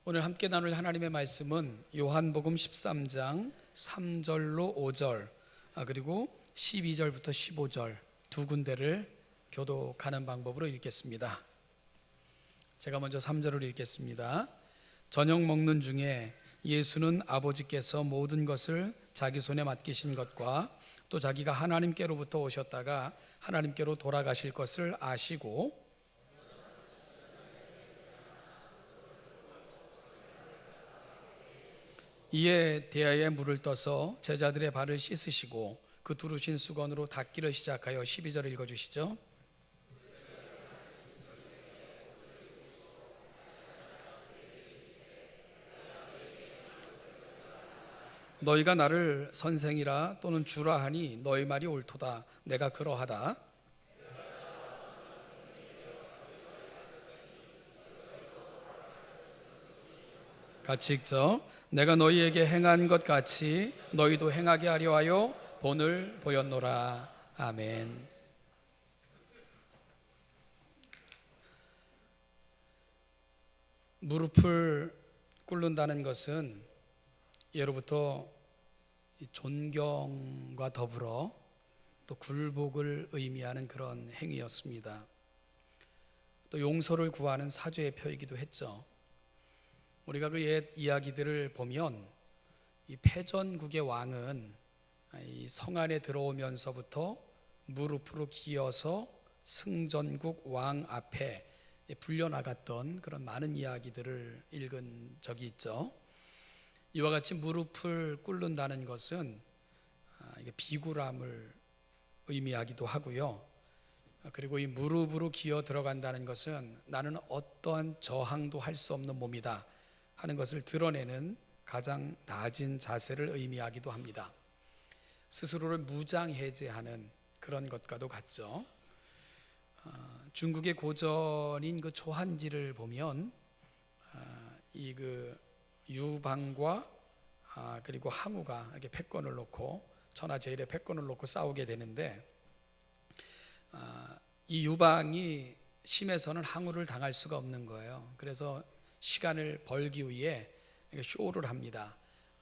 오늘 함께 나눌 하나님의 말씀은 요한복음 13장 3절로 5절 그리고 12절부터 15절 두 군데를 교독하는 방법으로 읽겠습니다. 제가 먼저 3절을 읽겠습니다. 저녁 먹는 중에 예수는 아버지께서 모든 것을 자기 손에 맡기신 것과 또 자기가 하나님께로부터 오셨다가 하나님께로 돌아가실 것을 아시고 이에 대야에 물을 떠서 제자들의 발을 씻으시고 그 두르신 수건으로 닦기를 시작하여 12절 읽어주시죠. 너희가 나를 선생이라 또는 주라 하니 너희 말이 옳도다. 내가 그러하다. 같이 읽죠. 내가 너희에게 행한 것 같이 너희도 행하게 하려 하여 본을 보였노라. 아멘. 무릎을 꿇는다는 것은 예로부터 존경과 더불어 또 굴복을 의미하는 그런 행위였습니다. 또 용서를 구하는 사죄의 표이기도 했죠. 우리가 그 옛 이야기들을 보면 이 패전국의 왕은 이 성 안에 들어오면서부터 무릎으로 기어서 승전국 왕 앞에 불려나갔던 그런 많은 이야기들을 읽은 적이 있죠. 이와 같이 무릎을 꿇는다는 것은 이게 비굴함을 의미하기도 하고요. 그리고 이 무릎으로 기어 들어간다는 것은 나는 어떠한 저항도 할 수 없는 몸이다 하는 것을 드러내는 가장 낮은 자세를 의미하기도 합니다. 스스로를 무장해제하는 그런 것과도 같죠. 중국의 고전인 그 초한지를 보면 이 그 유방과 그리고 항우가 이렇게 패권을 놓고 천하제일의 패권을 놓고 싸우게 되는데 이 유방이 심해서는 항우를 당할 수가 없는 거예요. 그래서 시간을 벌기 위해 쇼를 합니다.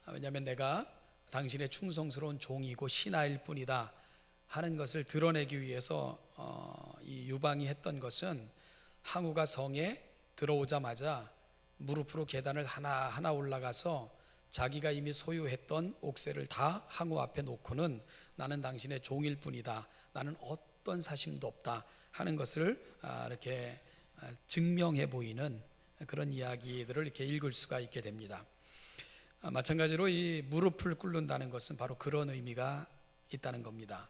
왜냐하면 내가 당신의 충성스러운 종이고 신하일 뿐이다 하는 것을 드러내기 위해서 이 유방이 했던 것은 항우가 성에 들어오자마자 무릎으로 계단을 하나하나 올라가서 자기가 이미 소유했던 옥새를 다 항우 앞에 놓고는 나는 당신의 종일 뿐이다, 나는 어떤 사심도 없다 하는 것을 이렇게 증명해 보이는 그런 이야기들을 이렇게 읽을 수가 있게 됩니다. 마찬가지로 이 무릎을 꿇는다는 것은 바로 그런 의미가 있다는 겁니다.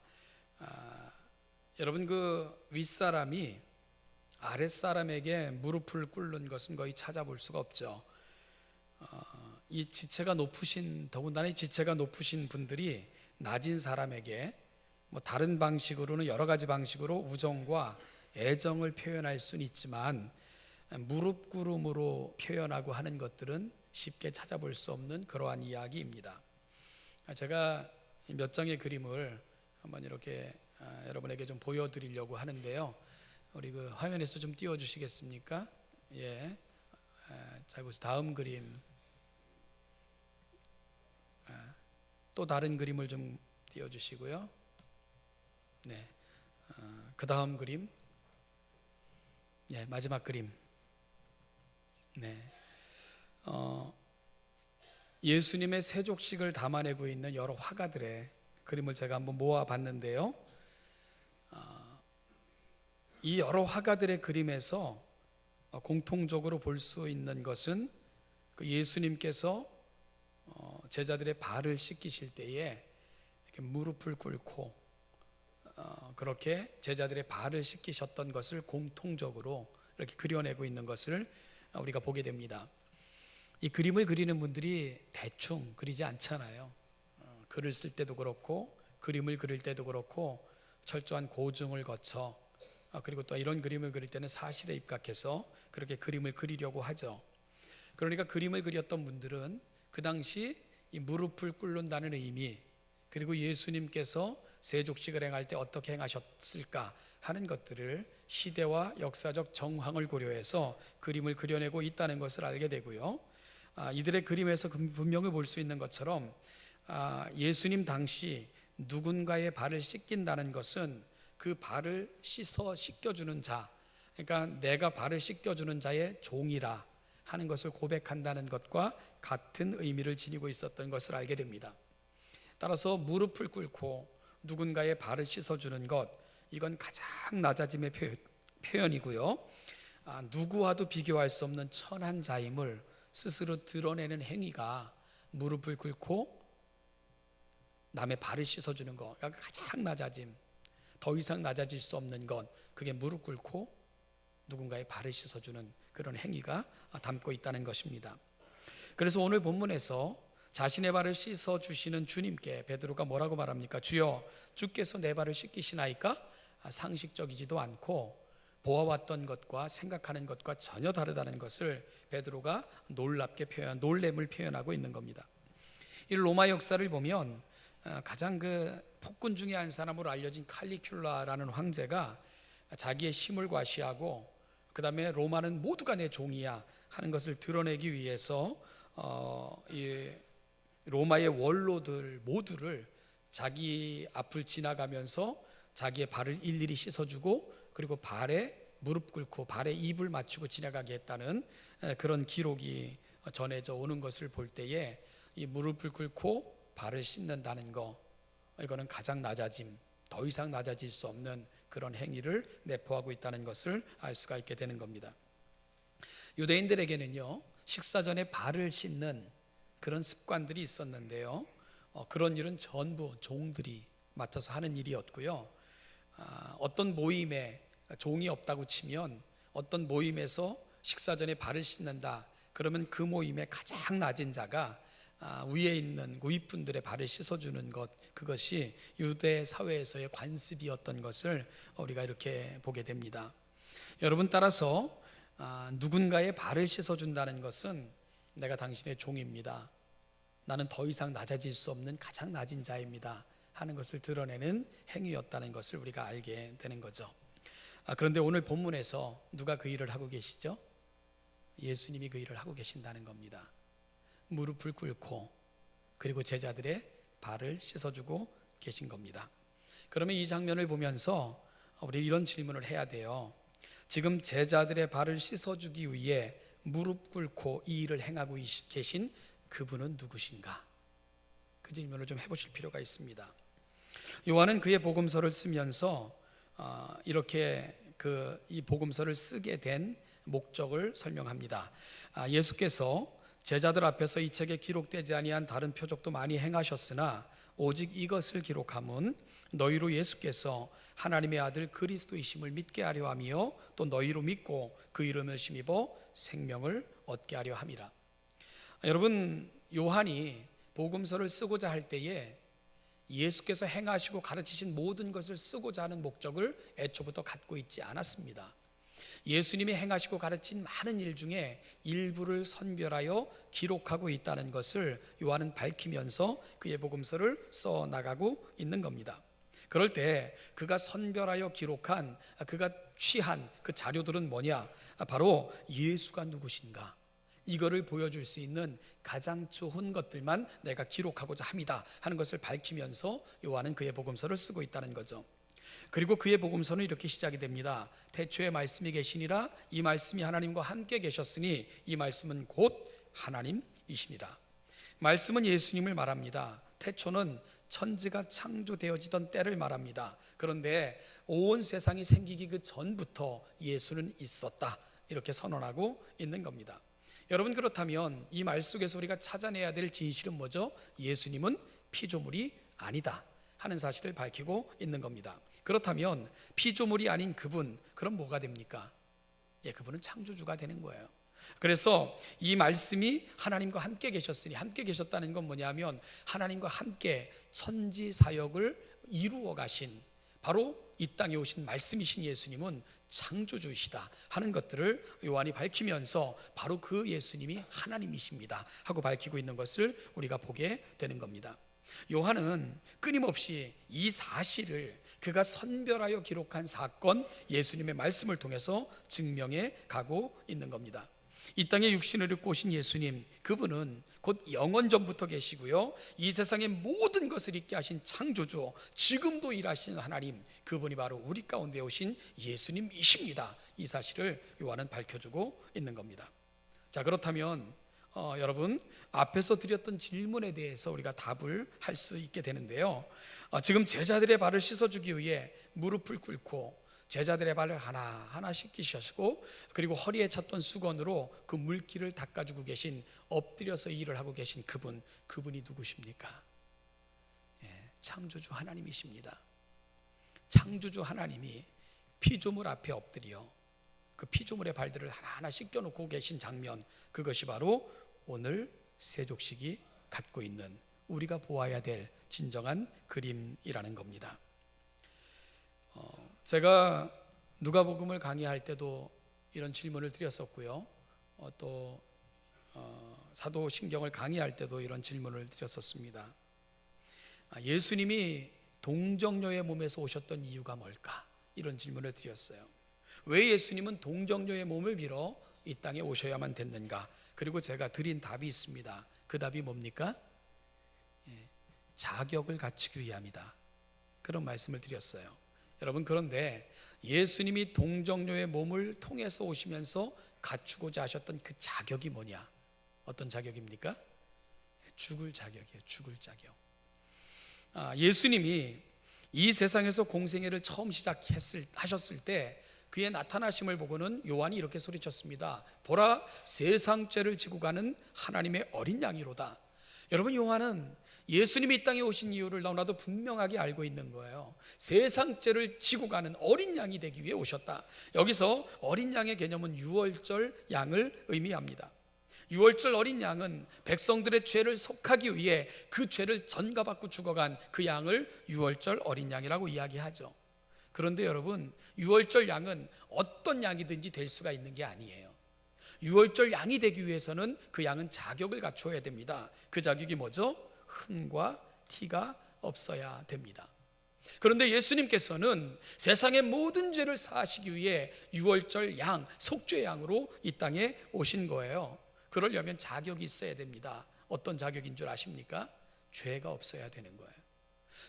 여러분, 그 윗사람이 아랫사람에게 무릎을 꿇는 것은 거의 찾아볼 수가 없죠. 이 지체가 높으신, 더군다나 이 지체가 높으신 분들이 낮은 사람에게 뭐 다른 방식으로는 여러 가지 방식으로 우정과 애정을 표현할 수는 있지만 무릎 꿇음으로 표현하고 하는 것들은 쉽게 찾아볼 수 없는 그러한 이야기입니다. 제가 몇 장의 그림을 한번 이렇게 여러분에게 좀 보여드리려고 하는데요. 우리 그 화면에서 좀 띄워주시겠습니까? 예, 잘 보세요. 다음 그림, 또 다른 그림을 좀 띄워주시고요. 네, 그 다음 그림, 예, 마지막 그림. 네, 예수님의 세족식을 담아내고 있는 여러 화가들의 그림을 제가 한번 모아봤는데요. 이 여러 화가들의 그림에서 공통적으로 볼 수 있는 것은 그 예수님께서 제자들의 발을 씻기실 때에 이렇게 무릎을 꿇고 그렇게 제자들의 발을 씻기셨던 것을 공통적으로 이렇게 그려내고 있는 것을 우리가 보게 됩니다. 이 그림을 그리는 분들이 대충 그리지 않잖아요. 글을 쓸 때도 그렇고 그림을 그릴 때도 그렇고 철저한 고증을 거쳐 그리고 또 이런 그림을 그릴 때는 사실에 입각해서 그렇게 그림을 그리려고 하죠. 그러니까 그림을 그렸던 분들은 그 당시 이 무릎을 꿇는다는 의미, 그리고 예수님께서 세족식을 행할 때 어떻게 행하셨을까 하는 것들을 시대와 역사적 정황을 고려해서 그림을 그려내고 있다는 것을 알게 되고요. 이들의 그림에서 분명히 볼 수 있는 것처럼 예수님 당시 누군가의 발을 씻긴다는 것은 그 발을 씻겨주는 자, 그러니까 내가 발을 씻겨주는 자의 종이라 하는 것을 고백한다는 것과 같은 의미를 지니고 있었던 것을 알게 됩니다. 따라서 무릎을 꿇고 누군가의 발을 씻어주는 것, 이건 가장 낮아짐의 표현이고요. 누구와도 비교할 수 없는 천한 자임을 스스로 드러내는 행위가 무릎을 꿇고 남의 발을 씻어주는 것, 가장 낮아짐, 더 이상 낮아질 수 없는 것, 그게 무릎 꿇고 누군가의 발을 씻어주는 그런 행위가 담고 있다는 것입니다. 그래서 오늘 본문에서 자신의 발을 씻어주시는 주님께 베드로가 뭐라고 말합니까? 주여, 주께서 내 발을 씻기시나이까? 상식적이지도 않고 보아왔던 것과 생각하는 것과 전혀 다르다는 것을 베드로가 놀램을 표현하고 있는 겁니다. 이 로마 역사를 보면 가장 그 폭군 중에 한 사람으로 알려진 칼리큘라라는 황제가 자기의 힘을 과시하고 그 다음에 로마는 모두가 내 종이야 하는 것을 드러내기 위해서 이 로마의 원로들 모두를 자기 앞을 지나가면서 자기의 발을 일일이 씻어주고 그리고 발에 무릎 꿇고 발에 입을 맞추고 지나가게 했다는 그런 기록이 전해져 오는 것을 볼 때에 이 무릎을 꿇고 발을 씻는다는 거, 이거는 가장 낮아짐, 더 이상 낮아질 수 없는 그런 행위를 내포하고 있다는 것을 알 수가 있게 되는 겁니다. 유대인들에게는요, 식사 전에 발을 씻는 그런 습관들이 있었는데요, 그런 일은 전부 종들이 맡아서 하는 일이었고요. 어떤 모임에 종이 없다고 치면 어떤 모임에서 식사 전에 발을 씻는다 그러면 그 모임의 가장 낮은 자가 위에 있는 윗분들의 발을 씻어주는 것, 그것이 유대 사회에서의 관습이었던 것을 우리가 이렇게 보게 됩니다. 여러분, 따라서 누군가의 발을 씻어준다는 것은 내가 당신의 종입니다, 나는 더 이상 낮아질 수 없는 가장 낮은 자입니다 하는 것을 드러내는 행위였다는 것을 우리가 알게 되는 거죠. 그런데 오늘 본문에서 누가 그 일을 하고 계시죠? 예수님이 그 일을 하고 계신다는 겁니다. 무릎을 꿇고 그리고 제자들의 발을 씻어주고 계신 겁니다. 그러면 이 장면을 보면서 우리 이런 질문을 해야 돼요. 지금 제자들의 발을 씻어주기 위해 무릎 꿇고 이 일을 행하고 계신 그분은 누구신가? 그 질문을 좀 해보실 필요가 있습니다. 요한은 그의 복음서를 쓰면서 이렇게 이 복음서를 쓰게 된 목적을 설명합니다. 예수께서 제자들 앞에서 이 책에 기록되지 아니한 다른 표적도 많이 행하셨으나 오직 이것을 기록함은 너희로 예수께서 하나님의 아들 그리스도이심을 믿게 하려 하며 또 너희로 믿고 그 이름을 힘입어 생명을 얻게 하려 함이라. 여러분, 요한이 복음서를 쓰고자 할 때에 예수께서 행하시고 가르치신 모든 것을 쓰고자 하는 목적을 애초부터 갖고 있지 않았습니다. 예수님이 행하시고 가르친 많은 일 중에 일부를 선별하여 기록하고 있다는 것을 요한은 밝히면서 그의 복음서를 써나가고 있는 겁니다. 그럴 때 그가 선별하여 기록한, 그가 취한 그 자료들은 뭐냐? 바로 예수가 누구신가, 이거를 보여줄 수 있는 가장 좋은 것들만 내가 기록하고자 합니다 하는 것을 밝히면서 요한은 그의 복음서를 쓰고 있다는 거죠. 그리고 그의 복음서는 이렇게 시작이 됩니다. 태초에 말씀이 계시니라, 이 말씀이 하나님과 함께 계셨으니 이 말씀은 곧 하나님이시니라. 말씀은 예수님을 말합니다. 태초는 천지가 창조되어지던 때를 말합니다. 그런데 온 세상이 생기기 그 전부터 예수는 있었다, 이렇게 선언하고 있는 겁니다. 여러분, 그렇다면 이 말 속에서 우리가 찾아내야 될 진실은 뭐죠? 예수님은 피조물이 아니다 하는 사실을 밝히고 있는 겁니다. 그렇다면 피조물이 아닌 그분, 그럼 뭐가 됩니까? 그분은 창조주가 되는 거예요. 그래서 이 말씀이 하나님과 함께 계셨으니, 함께 계셨다는 건 뭐냐면 하나님과 함께 천지 사역을 이루어 가신, 바로 이 땅에 오신 말씀이신 예수님은 창조주이시다 하는 것들을 요한이 밝히면서 바로 그 예수님이 하나님이십니다 하고 밝히고 있는 것을 우리가 보게 되는 겁니다. 요한은 끊임없이 이 사실을 그가 선별하여 기록한 사건, 예수님의 말씀을 통해서 증명해 가고 있는 겁니다. 이 땅에 육신을 입고 오신 예수님, 그분은 곧 영원전부터 계시고요, 이 세상의 모든 것을 있게 하신 창조주, 지금도 일하시는 하나님, 그분이 바로 우리 가운데 오신 예수님이십니다. 이 사실을 요한은 밝혀주고 있는 겁니다. 자, 그렇다면 여러분, 앞에서 드렸던 질문에 대해서 우리가 답을 할 수 있게 되는데요, 지금 제자들의 발을 씻어주기 위해 무릎을 꿇고 제자들의 발을 하나하나 씻기시고, 그리고 허리에 찼던 수건으로 그 물기를 닦아주고 계신, 엎드려서 일을 하고 계신 그분이 누구십니까? 창조주 하나님이십니다. 창조주 하나님이 피조물 앞에 엎드려 그 피조물의 발들을 하나하나 씻겨놓고 계신 장면, 그것이 바로 오늘 세족식이 갖고 있는, 우리가 보아야 될 진정한 그림이라는 겁니다. 제가 누가복음을 강의할 때도 이런 질문을 드렸었고요, 또 사도신경을 강의할 때도 이런 질문을 드렸었습니다. 예수님이 동정녀의 몸에서 오셨던 이유가 뭘까? 이런 질문을 드렸어요. 왜 예수님은 동정녀의 몸을 빌어 이 땅에 오셔야만 됐는가? 그리고 제가 드린 답이 있습니다. 그 답이 뭡니까? 자격을 갖추기 위함이다, 그런 말씀을 드렸어요. 여러분, 그런데 예수님이 동정녀의 몸을 통해서 오시면서 갖추고자 하셨던 그 자격이 뭐냐? 어떤 자격입니까? 죽을 자격이에요. 죽을 자격. 예수님이 이 세상에서 공생애를 처음 하셨을 때 그의 나타나심을 보고는 요한이 이렇게 소리쳤습니다. 보라, 세상 죄를 지고 가는 하나님의 어린 양이로다. 여러분, 요한은 예수님이 이 땅에 오신 이유를 너무나도 분명하게 알고 있는 거예요. 세상 죄를 지고 가는 어린 양이 되기 위해 오셨다. 여기서 어린 양의 개념은 유월절 양을 의미합니다. 유월절 어린 양은 백성들의 죄를 속하기 위해 그 죄를 전가받고 죽어간 그 양을 유월절 어린 양이라고 이야기하죠. 그런데 여러분, 유월절 양은 어떤 양이든지 될 수가 있는 게 아니에요. 유월절 양이 되기 위해서는 그 양은 자격을 갖추어야 됩니다. 그 자격이 뭐죠? 흠과 티가 없어야 됩니다. 그런데 예수님께서는 세상의 모든 죄를 사하시기 위해 유월절 양, 속죄 양으로 이 땅에 오신 거예요. 그러려면 자격이 있어야 됩니다. 어떤 자격인 줄 아십니까? 죄가 없어야 되는 거예요.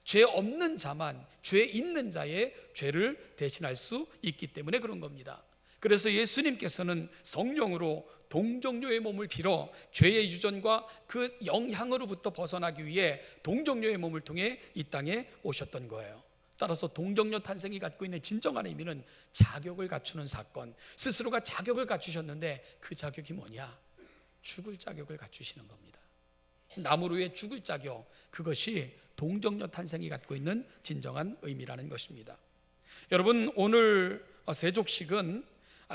죄 없는 자만 죄 있는 자의 죄를 대신할 수 있기 때문에 그런 겁니다. 그래서 예수님께서는 성령으로 동정녀의 몸을 빌어 죄의 유전과 그 영향으로부터 벗어나기 위해 동정녀의 몸을 통해 이 땅에 오셨던 거예요. 따라서 동정녀 탄생이 갖고 있는 진정한 의미는 자격을 갖추는 사건, 스스로가 자격을 갖추셨는데 그 자격이 뭐냐? 죽을 자격을 갖추시는 겁니다. 나무로 위해 죽을 자격, 그것이 동정녀 탄생이 갖고 있는 진정한 의미라는 것입니다. 여러분, 오늘 세족식은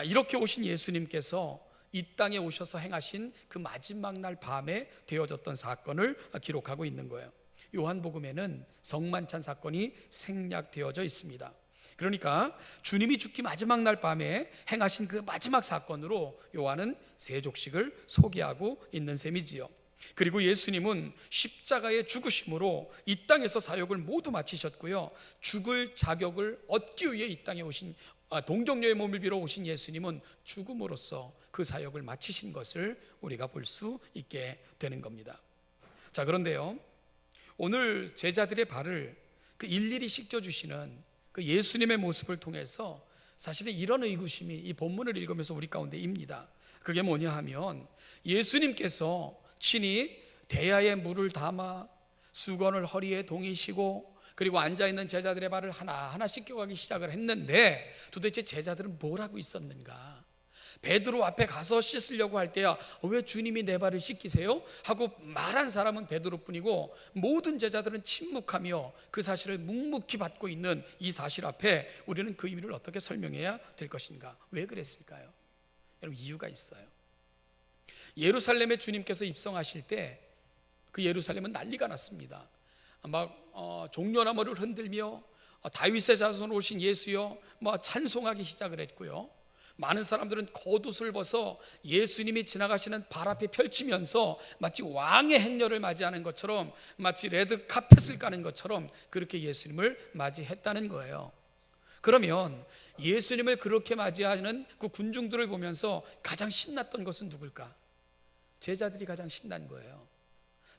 이렇게 오신 예수님께서 이 땅에 오셔서 행하신 그 마지막 날 밤에 되어졌던 사건을 기록하고 있는 거예요. 요한복음에는 성만찬 사건이 생략되어져 있습니다. 그러니까 주님이 죽기 마지막 날 밤에 행하신 그 마지막 사건으로 요한은 세족식을 소개하고 있는 셈이지요. 그리고 예수님은 십자가의 죽으심으로 이 땅에서 사역을 모두 마치셨고요, 죽을 자격을 얻기 위해 이 땅에 오신 동정녀의 몸을 빌어 오신 예수님은 죽음으로써 그 사역을 마치신 것을 우리가 볼 수 있게 되는 겁니다. 자, 그런데요, 오늘 제자들의 발을 그 일일이 씻겨주시는 그 예수님의 모습을 통해서 사실은 이런 의구심이 이 본문을 읽으면서 우리 가운데 입니다. 그게 뭐냐 하면, 예수님께서 친히 대야에 물을 담아 수건을 허리에 동이시고 그리고 앉아있는 제자들의 발을 하나하나 씻겨가기 시작을 했는데, 도대체 제자들은 뭘 하고 있었는가? 베드로 앞에 가서 씻으려고 할 때야 왜 주님이 내 발을 씻기세요? 하고 말한 사람은 베드로뿐이고 모든 제자들은 침묵하며 그 사실을 묵묵히 받고 있는 이 사실 앞에 우리는 그 의미를 어떻게 설명해야 될 것인가? 왜 그랬을까요? 여러분, 이유가 있어요. 예루살렘에 주님께서 입성하실 때 그 예루살렘은 난리가 났습니다. 막 종려나무를 흔들며 다윗의 자손으로 오신 예수여 찬송하기 시작을 했고요, 많은 사람들은 겉옷을 벗어 예수님이 지나가시는 발 앞에 펼치면서 마치 왕의 행렬을 맞이하는 것처럼, 마치 레드 카펫을 까는 것처럼 그렇게 예수님을 맞이했다는 거예요. 그러면 예수님을 그렇게 맞이하는 그 군중들을 보면서 가장 신났던 것은 누굴까? 제자들이 가장 신난 거예요.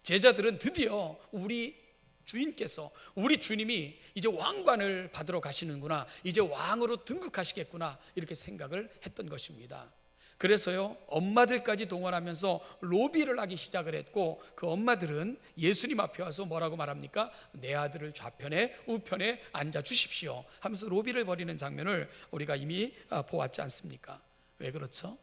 제자들은 드디어 우리 주인께서, 우리 주님이 이제 왕관을 받으러 가시는구나, 이제 왕으로 등극하시겠구나, 이렇게 생각을 했던 것입니다. 그래서요, 엄마들까지 동원하면서 로비를 하기 시작을 했고, 그 엄마들은 예수님 앞에 와서 뭐라고 말합니까? 내 아들을 좌편에 우편에 앉아 주십시오 하면서 로비를 벌이는 장면을 우리가 이미 보았지 않습니까? 왜 그렇죠?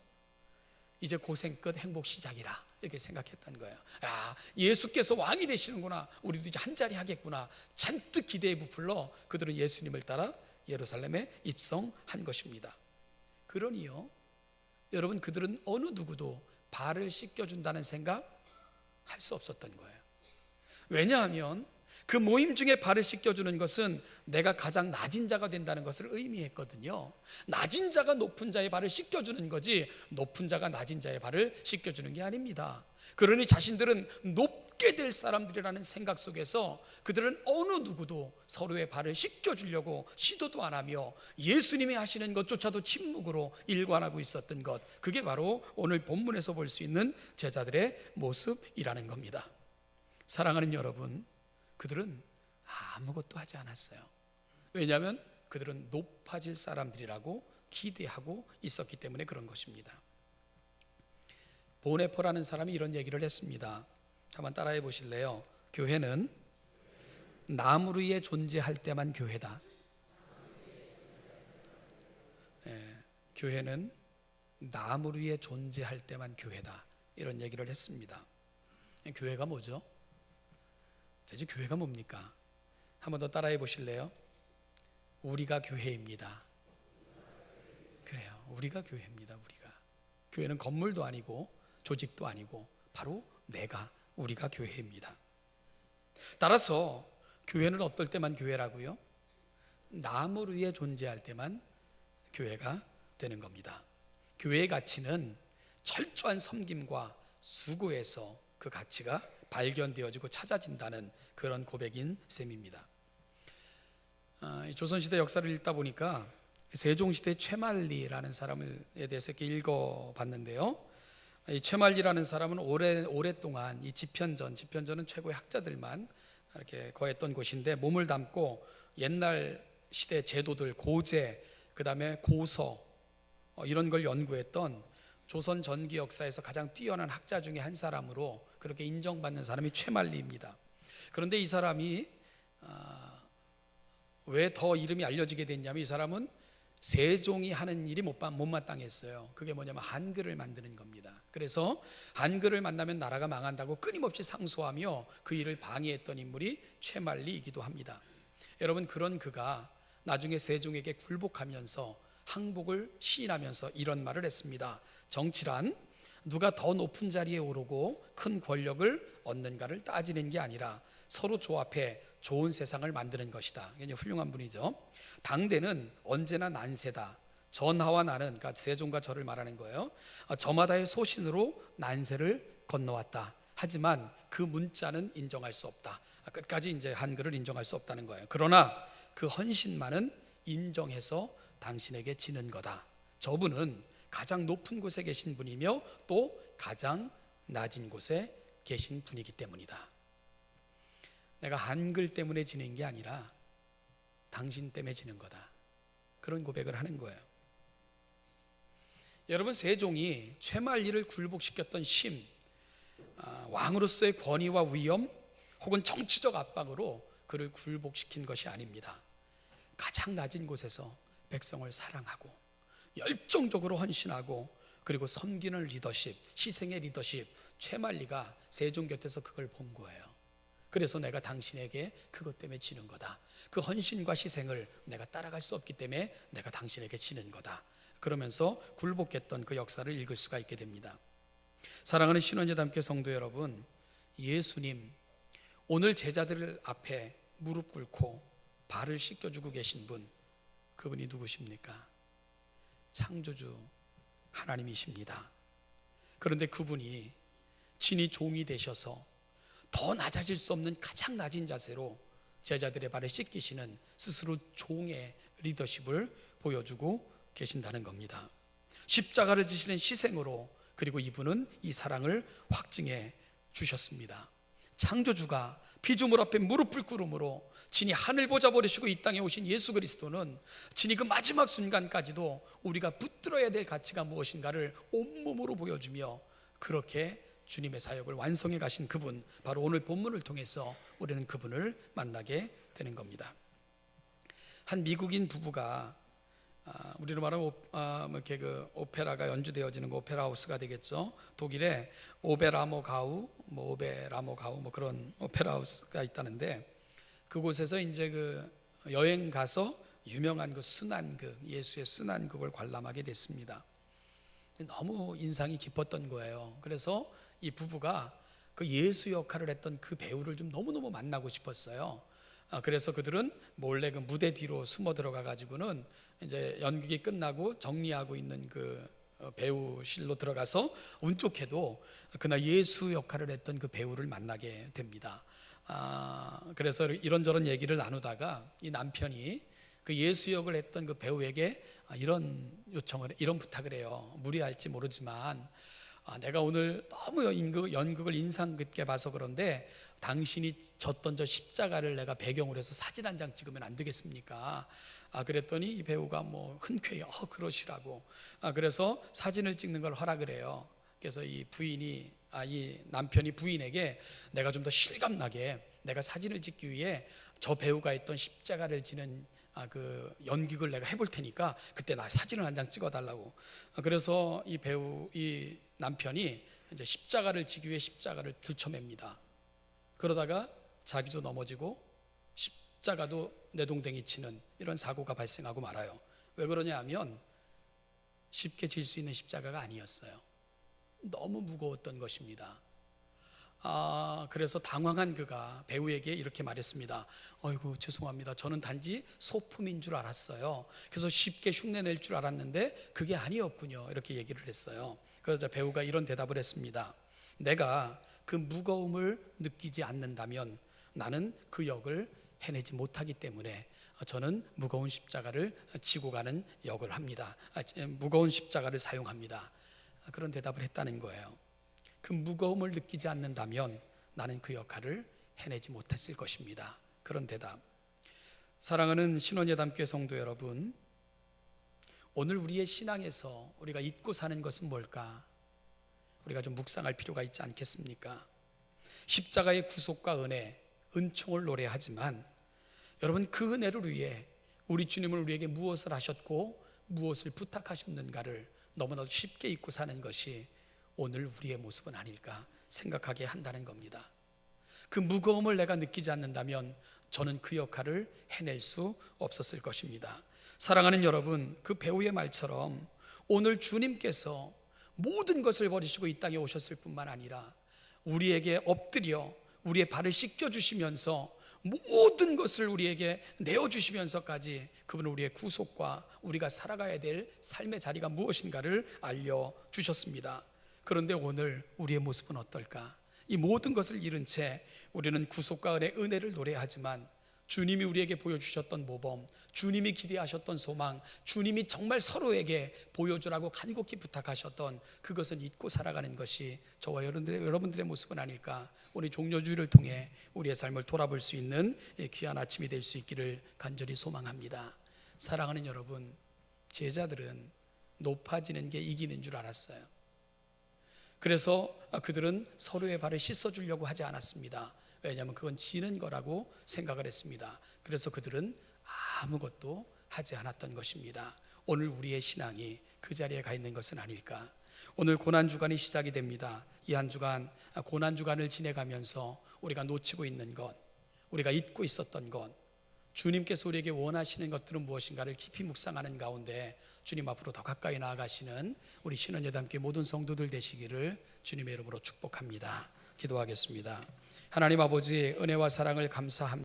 이제 고생 끝, 행복 시작이라 이렇게 생각했던 거예요. 야, 예수께서 왕이 되시는구나, 우리도 이제 한 자리 하겠구나, 잔뜩 기대에 부풀러 그들은 예수님을 따라 예루살렘에 입성한 것입니다. 그러니요, 여러분, 그들은 어느 누구도 발을 씻겨준다는 생각 할 수 없었던 거예요. 왜냐하면 그 모임 중에 발을 씻겨주는 것은 내가 가장 낮은 자가 된다는 것을 의미했거든요. 낮은 자가 높은 자의 발을 씻겨주는 거지, 높은 자가 낮은 자의 발을 씻겨주는 게 아닙니다. 그러니 자신들은 높게 될 사람들이라는 생각 속에서 그들은 어느 누구도 서로의 발을 씻겨주려고 시도도 안 하며 예수님이 하시는 것조차도 침묵으로 일관하고 있었던 것, 그게 바로 오늘 본문에서 볼 수 있는 제자들의 모습이라는 겁니다. 사랑하는 여러분, 그들은 아무것도 하지 않았어요. 왜냐하면 그들은 높아질 사람들이라고 기대하고 있었기 때문에 그런 것입니다. 보네포라는 사람이 이런 얘기를 했습니다. 한번 따라해 보실래요? 교회는 나무 위에 존재할 때만 교회다. 교회는 나무 위에 존재할 때만 교회다, 이런 얘기를 했습니다. 교회가 뭐죠? 대체 교회가 뭡니까? 한번 더 따라해 보실래요? 우리가 교회입니다. 그래요, 우리가 교회입니다. 교회는 건물도 아니고 조직도 아니고 바로 우리가 교회입니다. 따라서 교회는 어떨 때만 교회라고요? 나무 위에 존재할 때만 교회가 되는 겁니다. 교회의 가치는 철저한 섬김과 수고에서 그 가치가 발견되어지고 찾아진다는 그런 고백인 셈입니다. 조선시대 역사를 읽다 보니까 세종시대 최만리라는 사람에 대해서 이렇게 읽어봤는데요, 이 최만리라는 사람은 오랫동안 이 집현전은 최고의 학자들만 이렇게 거했던 곳인데, 몸을 담고 옛날 시대 제도들, 고제, 그 다음에 고서, 이런 걸 연구했던 조선 전기 역사에서 가장 뛰어난 학자 중에 한 사람으로 그렇게 인정받는 사람이 최만리입니다. 그런데 이 사람이 왜 더 이름이 알려지게 됐냐면, 이 사람은 세종이 하는 일이 못마땅했어요. 그게 뭐냐면 한글을 만드는 겁니다. 그래서 한글을 만나면 나라가 망한다고 끊임없이 상소하며 그 일을 방해했던 인물이 최만리이기도 합니다. 여러분, 그런 그가 나중에 세종에게 굴복하면서 항복을 시인하면서 이런 말을 했습니다. 정치란 누가 더 높은 자리에 오르고 큰 권력을 얻는가를 따지는 게 아니라 서로 조합해 좋은 세상을 만드는 것이다. 굉장히 훌륭한 분이죠. 당대는 언제나 난세다. 전하와 나는, 그러니까 세종과 저를 말하는 거예요. 저마다의 소신으로 난세를 건너왔다. 하지만 그 문자는 인정할 수 없다. 끝까지 이제 한글을 인정할 수 없다는 거예요. 그러나 그 헌신만은 인정해서 당신에게 지는 거다. 저분은 가장 높은 곳에 계신 분이며 또 가장 낮은 곳에 계신 분이기 때문이다. 내가 한글 때문에 지는 게 아니라 당신 때문에 지는 거다. 그런 고백을 하는 거예요. 여러분, 세종이 최만리를 굴복시켰던 왕으로서의 권위와 위엄 혹은 정치적 압박으로 그를 굴복시킨 것이 아닙니다. 가장 낮은 곳에서 백성을 사랑하고 열정적으로 헌신하고 그리고 섬기는 리더십, 희생의 리더십, 최만리가 세종 곁에서 그걸 본 거예요. 그래서 내가 당신에게 그것 때문에 지는 거다. 그 헌신과 희생을 내가 따라갈 수 없기 때문에 내가 당신에게 지는 거다. 그러면서 굴복했던 그 역사를 읽을 수가 있게 됩니다. 사랑하는 신원예담교회 성도 여러분, 예수님, 오늘 제자들 앞에 무릎 꿇고 발을 씻겨주고 계신 분, 그분이 누구십니까? 창조주 하나님이십니다. 그런데 그분이 친히 종이 되셔서 더 낮아질 수 없는 가장 낮은 자세로 제자들의 발을 씻기시는 스스로 종의 리더십을 보여주고 계신다는 겁니다. 십자가를 지시는 희생으로, 그리고 이분은 이 사랑을 확증해 주셨습니다. 창조주가 피조물 앞에 무릎을 꿇음으로 진이 하늘 보좌 버리시고 이 땅에 오신 예수 그리스도는 진이 그 마지막 순간까지도 우리가 붙들어야 될 가치가 무엇인가를 온몸으로 보여주며 그렇게 주님의 사역을 완성해 가신 그분, 바로 오늘 본문을 통해서 우리는 그분을 만나게 되는 겁니다. 한 미국인 부부가, 우리로 말하면 오페라가 연주되어지는 거 오페라 하우스가 되겠죠. 독일에 오베라모가우 그런 오페라 하우스가 있다는데, 그곳에서 이제 여행 가서 유명한 순환극, 예수의 순환극을 관람하게 됐습니다. 너무 인상이 깊었던 거예요. 그래서 이 부부가 그 예수 역할을 했던 그 배우를 좀 너무너무 만나고 싶었어요. 그래서 그들은 몰래 그 무대 뒤로 숨어 들어가 가지고는 이제 연극이 끝나고 정리하고 있는 그 배우실로 들어가서 운 좋게도 그날 예수 역할을 했던 그 배우를 만나게 됩니다. 그래서 이런저런 얘기를 나누다가 이 남편이 그 예수 역을 했던 그 배우에게 이런 부탁을 해요. 무리할지 모르지만 내가 오늘 너무 연극을 인상 깊게 봐서 그런데 당신이 졌던 저 십자가를 내가 배경으로 해서 사진 한 장 찍으면 안 되겠습니까? 그랬더니 이 배우가 흔쾌히 그러시라고. 그래서 사진을 찍는 걸 허락을 해요. 그래서 이 남편이 부인에게 내가 좀 더 실감나게 내가 사진을 찍기 위해 저 배우가 했던 십자가를 지는 그 연극을 내가 해볼 테니까 그때 나 사진을 한 장 찍어달라고. 그래서 이 남편이 이제 십자가를 지기 위해 십자가를 들쳐맵니다. 그러다가 자기도 넘어지고 십자가도 내동댕이 치는 이런 사고가 발생하고 말아요. 왜 그러냐 하면 쉽게 질 수 있는 십자가가 아니었어요. 너무 무거웠던 것입니다. 그래서 당황한 그가 배우에게 이렇게 말했습니다. 어이구, 죄송합니다. 저는 단지 소품인 줄 알았어요. 그래서 쉽게 흉내낼 줄 알았는데 그게 아니었군요. 이렇게 얘기를 했어요. 그러자 배우가 이런 대답을 했습니다. 내가 그 무거움을 느끼지 않는다면 나는 그 역을 해내지 못하기 때문에 저는 무거운 십자가를 지고 가는 역을 합니다. 무거운 십자가를 사용합니다. 그런 대답을 했다는 거예요. 그 무거움을 느끼지 않는다면 나는 그 역할을 해내지 못했을 것입니다. 그런 대답. 사랑하는 신원예담교회 성도 여러분, 오늘 우리의 신앙에서 우리가 잊고 사는 것은 뭘까? 우리가 좀 묵상할 필요가 있지 않겠습니까? 십자가의 구속과 은혜, 은총을 노래하지만 여러분, 그 은혜를 위해 우리 주님은 우리에게 무엇을 하셨고 무엇을 부탁하셨는가를 너무나도 쉽게 잊고 사는 것이 오늘 우리의 모습은 아닐까 생각하게 한다는 겁니다. 그 무거움을 내가 느끼지 않는다면 저는 그 역할을 해낼 수 없었을 것입니다. 사랑하는 여러분, 그 배우의 말처럼 오늘 주님께서 모든 것을 버리시고 이 땅에 오셨을 뿐만 아니라 우리에게 엎드려 우리의 발을 씻겨주시면서 모든 것을 우리에게 내어주시면서까지 그분은 우리의 구속과 우리가 살아가야 될 삶의 자리가 무엇인가를 알려주셨습니다. 그런데 오늘 우리의 모습은 어떨까? 이 모든 것을 잃은 채 우리는 구속과 은혜를 노래하지만 주님이 우리에게 보여주셨던 모범, 주님이 기대하셨던 소망, 주님이 정말 서로에게 보여주라고 간곡히 부탁하셨던 그것은 잊고 살아가는 것이 저와 여러분들의 모습은 아닐까. 우리 종료주의를 통해 우리의 삶을 돌아볼 수 있는 귀한 아침이 될 수 있기를 간절히 소망합니다. 사랑하는 여러분, 제자들은 높아지는 게 이기는 줄 알았어요. 그래서 그들은 서로의 발을 씻어주려고 하지 않았습니다. 왜냐하면 그건 지는 거라고 생각을 했습니다. 그래서 그들은 아무것도 하지 않았던 것입니다. 오늘 우리의 신앙이 그 자리에 가 있는 것은 아닐까. 오늘 고난주간이 시작이 됩니다. 이 한 주간 고난주간을 지내가면서 우리가 놓치고 있는 것, 우리가 잊고 있었던 것, 주님께서 우리에게 원하시는 것들은 무엇인가를 깊이 묵상하는 가운데 주님 앞으로 더 가까이 나아가시는 우리 신원예담교회 모든 성도들 되시기를 주님의 이름으로 축복합니다. 기도하겠습니다. 하나님 아버지, 은혜와 사랑을 감사합니다.